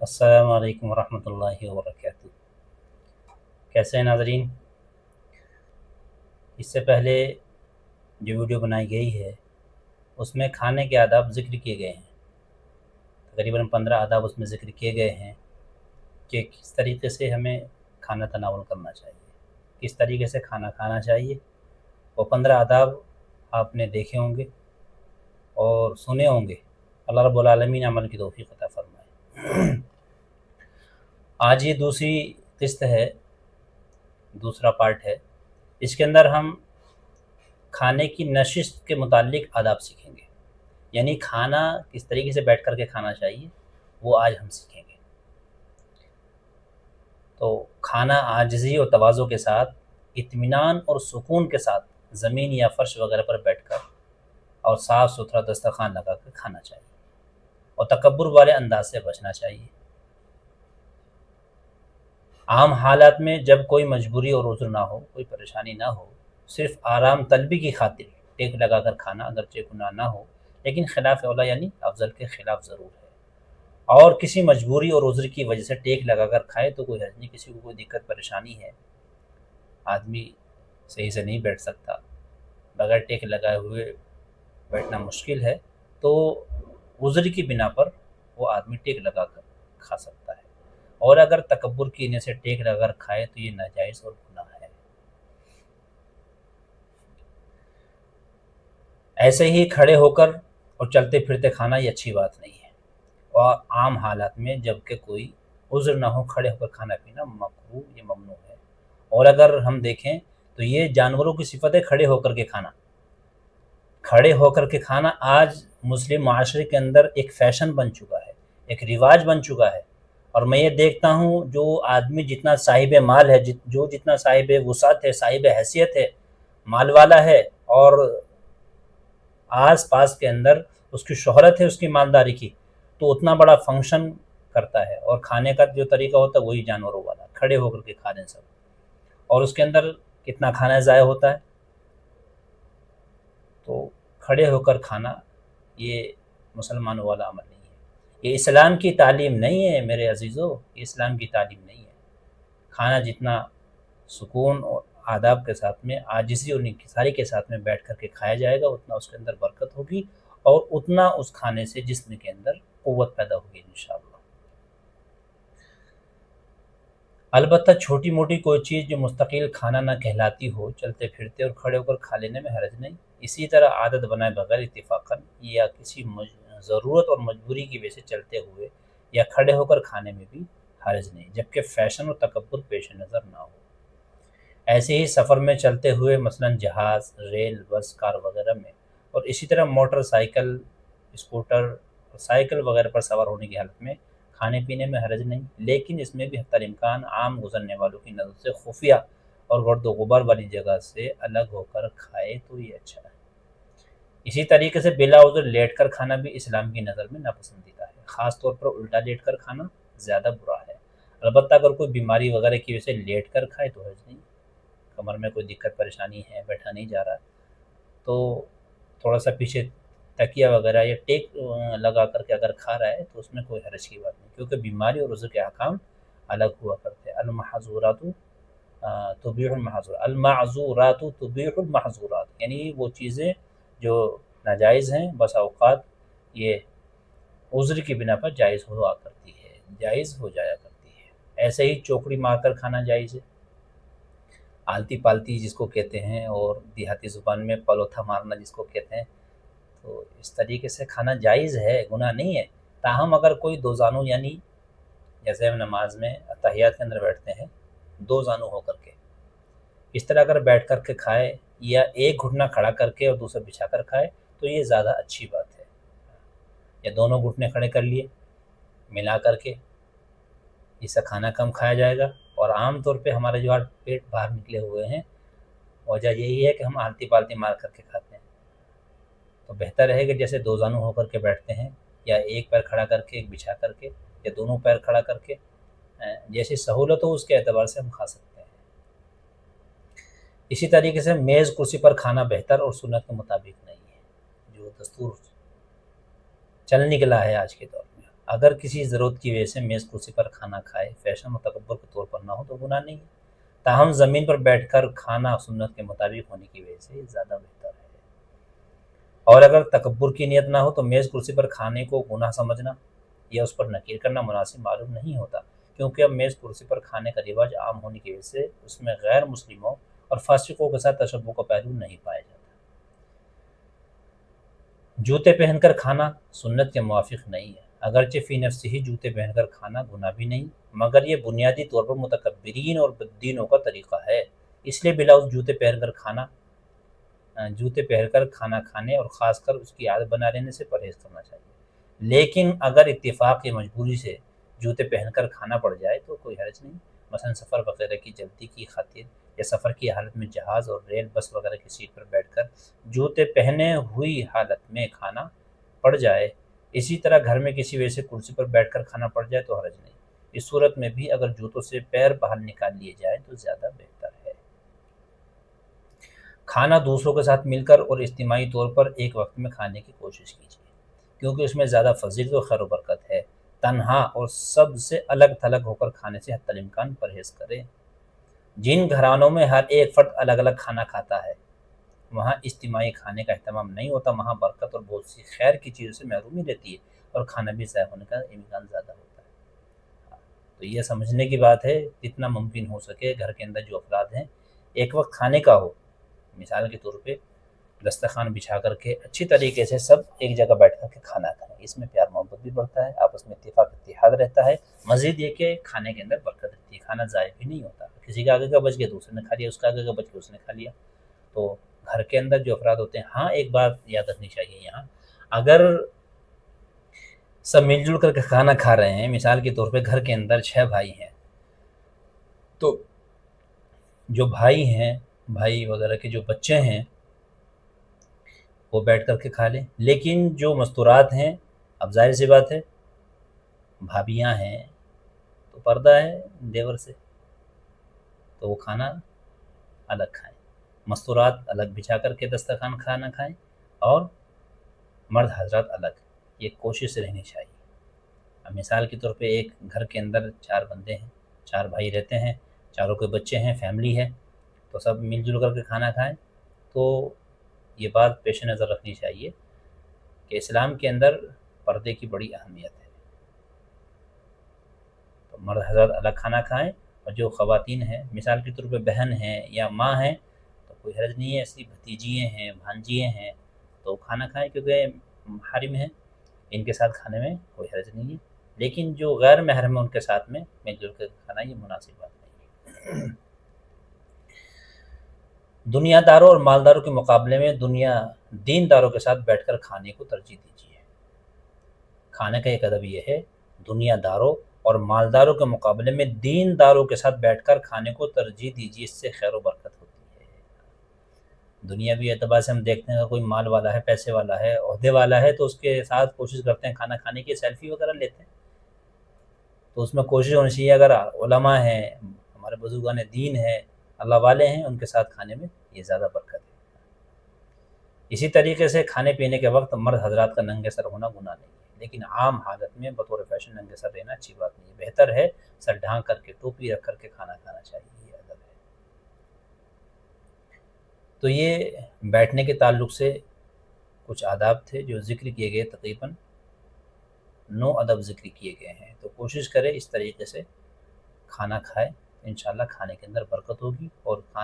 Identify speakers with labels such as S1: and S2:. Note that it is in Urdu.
S1: السلام علیکم ورحمۃ اللہ وبرکاتہ۔ کیسے ہیں ناظرین؟ اس سے پہلے جو ویڈیو بنائی گئی ہے اس میں کھانے کے آداب ذکر کیے گئے ہیں، تقریباً 15 آداب اس میں ذکر کیے گئے ہیں کہ کس طریقے سے ہمیں کھانا تناول کرنا چاہیے، کس طریقے سے کھانا کھانا چاہیے۔ وہ 15 آداب آپ نے دیکھے ہوں گے اور سنے ہوں گے۔ اللہ رب العالمین عمل کی توفیق عطا فرمائے۔ آج یہ دوسری قسط ہے، دوسرا پارٹ ہے۔ اس کے اندر ہم کھانے کی نشست کے متعلق آداب سیکھیں گے، یعنی کھانا کس طریقے سے بیٹھ کر کے کھانا چاہیے وہ آج ہم سیکھیں گے۔ تو کھانا عاجزی اور تواضع کے ساتھ، اطمینان اور سکون کے ساتھ زمین یا فرش وغیرہ پر بیٹھ کر اور صاف ستھرا دسترخوان لگا کر کھانا چاہیے، اور تکبر والے انداز سے بچنا چاہیے۔ عام حالات میں جب کوئی مجبوری اور عذر نہ ہو، کوئی پریشانی نہ ہو، صرف آرام طلبی کی خاطر ٹیک لگا کر کھانا اگرچہ گناہ نہ ہو، لیکن خلاف اولا یعنی افضل کے خلاف ضرور ہے۔ اور کسی مجبوری اور عذر کی وجہ سے ٹیک لگا کر کھائے تو کوئی حرج نہیں، کسی کو کوئی دقت پریشانی ہے، آدمی صحیح سے نہیں بیٹھ سکتا، بغیر ٹیک لگائے ہوئے بیٹھنا مشکل ہے، تو عذر کی بنا پر وہ آدمی ٹیک لگا کر کھا سکتا ہے۔ اور اگر تکبر کی وجہ سے ٹیک لگا کر کھائے تو یہ ناجائز اور گناہ ہے۔ ایسے ہی کھڑے ہو کر اور چلتے پھرتے کھانا یہ اچھی بات نہیں ہے، اور عام حالات میں جب کہ کوئی عذر نہ ہو کھڑے ہو کر کھانا پینا مکروہ یہ ممنوع ہے۔ اور اگر ہم دیکھیں تو یہ جانوروں کی صفت ہے، کھڑے ہو کر کے کھانا۔ کھڑے ہو کر کے کھانا آج مسلم معاشرے کے اندر ایک فیشن بن چکا ہے، ایک رواج بن چکا ہے۔ اور میں یہ دیکھتا ہوں جو آدمی جتنا صاحب مال ہے، جو جتنا صاحب وسعت ہے، صاحب حیثیت ہے، مال والا ہے، اور آس پاس کے اندر اس کی شہرت ہے اس کی مالداری کی، تو اتنا بڑا فنکشن کرتا ہے، اور کھانے کا جو طریقہ ہوتا ہے وہی جانوروں والا، کھڑے ہو کر کے کھا دیں سب، اور اس کے اندر کتنا کھانا ضائع ہوتا ہے۔ تو کھڑے ہو کر کھانا یہ مسلمانوں والا عمل نہیں ہے، یہ اسلام کی تعلیم نہیں ہے میرے عزیزو، یہ اسلام کی تعلیم نہیں ہے۔ کھانا جتنا سکون اور آداب کے ساتھ میں، عاجزی اور انکساری کے ساتھ میں بیٹھ کر کے کھایا جائے گا، اتنا اس کے اندر برکت ہوگی، اور اتنا اس کھانے سے جسم کے اندر قوت پیدا ہوگی انشاءاللہ۔ البتہ چھوٹی موٹی کوئی چیز جو مستقل کھانا نہ کہلاتی ہو، چلتے پھرتے اور کھڑے ہو کر کھا لینے میں حرج نہیں۔ اسی طرح عادت بنائے بغیر اتفاقاً یا کسی ضرورت اور مجبوری کی وجہ سے چلتے ہوئے یا کھڑے ہو کر کھانے میں بھی حرج نہیں، جبکہ فیشن اور تکبر پیش نظر نہ ہو۔ ایسے ہی سفر میں چلتے ہوئے، مثلا جہاز، ریل، بس، کار وغیرہ میں، اور اسی طرح موٹر سائیکل، اسکوٹر، سائیکل وغیرہ پر سوار ہونے کی حالت میں کھانے پینے میں حرج نہیں، لیکن اس میں بھی حتی الامکان عام گزرنے والوں کی نظر سے خفیہ اور گرد و غبار والی جگہ سے الگ ہو کر کھائے تو یہ اچھا ہے۔ اسی طریقے سے بلا عذر لیٹ کر کھانا بھی اسلام کی نظر میں ناپسندیدہ ہے، خاص طور پر الٹا لیٹ کر کھانا زیادہ برا ہے۔ البتہ اگر کوئی بیماری وغیرہ کی وجہ سے لیٹ کر کھائے تو حرج نہیں، کمر میں کوئی دقت پریشانی ہے، بیٹھا نہیں جا رہا، تو تھوڑا سا پیچھے تکیہ وغیرہ یا ٹیک لگا کر کے اگر کھا رہا ہے تو اس میں کوئی حرج کی بات نہیں، کیونکہ بیماری اور عذر کے احکام الگ ہوا کرتے ہیں۔ المحظورات تبیح المحظورات، المعذورات تبیح المحظورات، یعنی وہ چیزیں جو ناجائز ہیں بس اوقات یہ عذر کی بنا پر جائز ہوا کرتی ہے، جائز ہو جایا کرتی ہے۔ ایسے ہی چوکڑی مار کر کھانا جائز ہے، آلتی پالتی جس کو کہتے ہیں، اور دیہاتی زبان میں پلوتھا مارنا جس کو کہتے ہیں، تو اس طریقے سے کھانا جائز ہے، گناہ نہیں ہے۔ تاہم اگر کوئی دو زانو، یعنی جیسے ہم نماز میں تحیات کے اندر بیٹھتے ہیں دو زانو ہو کر کے، اس طرح اگر بیٹھ کر کے کھائے یا ایک گھٹنا کھڑا کر کے اور دوسرا بچھا کر کھائے تو یہ زیادہ اچھی بات ہے، یا دونوں گھٹنے کھڑے کر لیے ملا کر کے، اس سے کھانا کم کھایا جائے گا۔ اور عام طور پہ ہمارے جو پیٹ باہر نکلے ہوئے ہیں، وجہ یہی ہے کہ ہم آلتی پالتی مار کر کے کھاتے ہیں، تو بہتر ہے کہ جیسے دو زانو ہو کر کے بیٹھتے ہیں، یا ایک پیر کھڑا کر کے ایک بچھا کر کے، یا دونوں پیر کھڑا کر کے، جیسی سہولت ہو اس کے اعتبار سے ہم کھا سکتے ہیں۔ اسی طریقے سے میز کرسی پر کھانا بہتر اور سنت کے مطابق نہیں ہے، جو دستور چل نکلا ہے آج کے دور میں۔ اگر کسی ضرورت کی وجہ سے میز کرسی پر کھانا کھائے، فیشن و تکبر کے طور پر نہ ہو تو گناہ نہیں ہے، تاہم زمین پر بیٹھ کر کھانا سنت کے مطابق ہونے کی وجہ سے زیادہ بہتر ہے۔ اور اگر تکبر کی نیت نہ ہو تو میز کرسی پر کھانے کو گناہ سمجھنا یا اس پر نکیر کرنا مناسب معلوم نہیں ہوتا، کیونکہ اب میز کرسی پر کھانے کا رواج عام ہونے کی وجہ سے اس میں غیر مسلموں اور فاسقوں کے ساتھ تشبہ کا پہلو نہیں پایا جاتا۔ جوتے پہن کر کھانا سنت کے موافق نہیں ہے، اگرچہ فی نفس ہی جوتے پہن کر کھانا گناہ بھی نہیں، مگر یہ بنیادی طور پر متکبرین اور بددینوں کا طریقہ ہے، اس لیے بلاؤز جوتے پہن کر کھانا کھانے اور خاص کر اس کی عادت بنا لینے سے پرہیز کرنا چاہیے۔ لیکن اگر اتفاق یا مجبوری سے جوتے پہن کر کھانا پڑ جائے تو کوئی حرج نہیں، مثلا سفر وغیرہ کی جلدی کی خاطر یا سفر کی حالت میں جہاز اور ریل بس وغیرہ کی سیٹ پر بیٹھ کر جوتے پہنے ہوئی حالت میں کھانا پڑ جائے، اسی طرح گھر میں کسی وجہ سے کرسی پر بیٹھ کر کھانا پڑ جائے تو حرج نہیں، اس صورت میں بھی اگر جوتوں سے پیر باہر نکال لیے جائیں تو زیادہ بہتر ہے۔ کھانا دوسروں کے ساتھ مل کر اور اجتماعی طور پر ایک وقت میں کھانے کی کوشش کیجیے، کیونکہ اس میں زیادہ فضیلت و خیر و برکت ہے۔ تنہا اور سب سے الگ تھلگ ہو کر کھانے سے حتی الامکان پرہیز کریں۔ جن گھرانوں میں ہر ایک فرد الگ الگ کھانا کھاتا ہے، وہاں اجتماعی کھانے کا اہتمام نہیں ہوتا، وہاں برکت اور بہت سی خیر کی چیزوں سے محرومی رہتی ہے اور کھانا بھی ضائع ہونے کا امکان زیادہ ہوتا ہے۔ تو یہ سمجھنے کی بات ہے، جتنا ممکن ہو سکے گھر کے اندر جو افراد ہیں ایک وقت کھانے کا ہو، مثال کے طور پہ دسترخوان بچھا کر کے اچھی طریقے سے سب ایک جگہ بیٹھ کر کے کھانا کھائیں، اس میں پیار محبت بھی بڑھتا ہے، آپس میں اتفاق اتحاد رہتا ہے، مزید یہ کہ کھانے کے اندر برکت رہتی ہے، کھانا ضائع بھی نہیں ہوتا، کسی کا آگے کا بچ گیا دوسرے نے کھا لیا، اس کا آگے کا بچ گیا اس نے کھا لیا۔ تو گھر کے اندر جو افراد ہوتے ہیں، ہاں ایک بات یاد رکھنی چاہیے یہاں، اگر سب مل جل کر کے کھانا کھا رہے ہیں، مثال کے طور پہ گھر کے اندر 6 بھائی ہیں، تو جو بھائی ہیں، بھائی وغیرہ کے جو بچے ہیں وہ بیٹھ کر کے کھا لیں، لیکن جو مستورات ہیں، اب ظاہر سی بات ہے بھابیاں ہیں تو پردہ ہے دیور سے، تو وہ کھانا الگ کھائیں، مستورات الگ بچھا کر کے دسترخوان کھانا کھائیں اور مرد حضرات الگ، یہ کوشش رہنی چاہیے۔ اب مثال کے طور پہ ایک گھر کے اندر 4 بندے ہیں، 4 بھائی رہتے ہیں، چاروں کے بچے ہیں، فیملی ہے، تو سب مل جل کر کے کھانا کھائیں۔ تو یہ بات پیش نظر رکھنی چاہیے کہ اسلام کے اندر پردے کی بڑی اہمیت ہے، تو مرد حضرات الگ کھانا کھائیں، اور جو خواتین ہیں مثال کے طور پہ بہن ہیں یا ماں ہیں تو کوئی حرج نہیں ہے، ایسی بھتیجیے ہیں، بھانجیے ہیں تو کھانا کھائیں، کیونکہ محارم ہیں، ان کے ساتھ کھانے میں کوئی حرج نہیں ہے، لیکن جو غیر محرم ہے ان کے ساتھ میں مل جل کر کھانا یہ مناسب بات نہیں ہے۔ دنیا داروں اور مالداروں کے مقابلے میں دینداروں کے ساتھ بیٹھ کر کھانے کو ترجیح دیجیے۔ کھانے کا ایک ادب یہ ہے، دنیا داروں اور مالداروں کے مقابلے میں دینداروں کے ساتھ بیٹھ کر کھانے کو ترجیح دیجیے، اس سے خیر و برکت ہوتی ہے۔ دنیاوی اعتبار سے ہم دیکھتے ہیں، اگر کوئی مال والا ہے، پیسے والا ہے، عہدے والا ہے تو اس کے ساتھ کوشش کرتے ہیں کھانا کھانے کی، سیلفی وغیرہ لیتے ہیں، تو اس میں کوشش ہونی چاہیے اگر علماء ہیں، ہمارے بزرگان دین ہیں، اللہ والے ہیں، ان کے ساتھ کھانے میں یہ زیادہ برکت ہے۔ اسی طریقے سے کھانے پینے کے وقت مرد حضرات کا ننگے سر ہونا گناہ نہیں ہے، لیکن عام حالت میں بطور فیشن ننگے سر رہنا اچھی بات نہیں ہے، بہتر ہے سر ڈھانک کر کے ٹوپی رکھ کر کے کھانا کھانا چاہیے، یہ ادب ہے۔ تو یہ بیٹھنے کے تعلق سے کچھ آداب تھے جو ذکر کیے گئے، تقریباً 9 ادب ذکر کیے گئے ہیں، تو کوشش کریں اس طریقے سے کھانا کھائے، انشاءاللہ کھانے کے اندر برکت ہوگی اور کھانا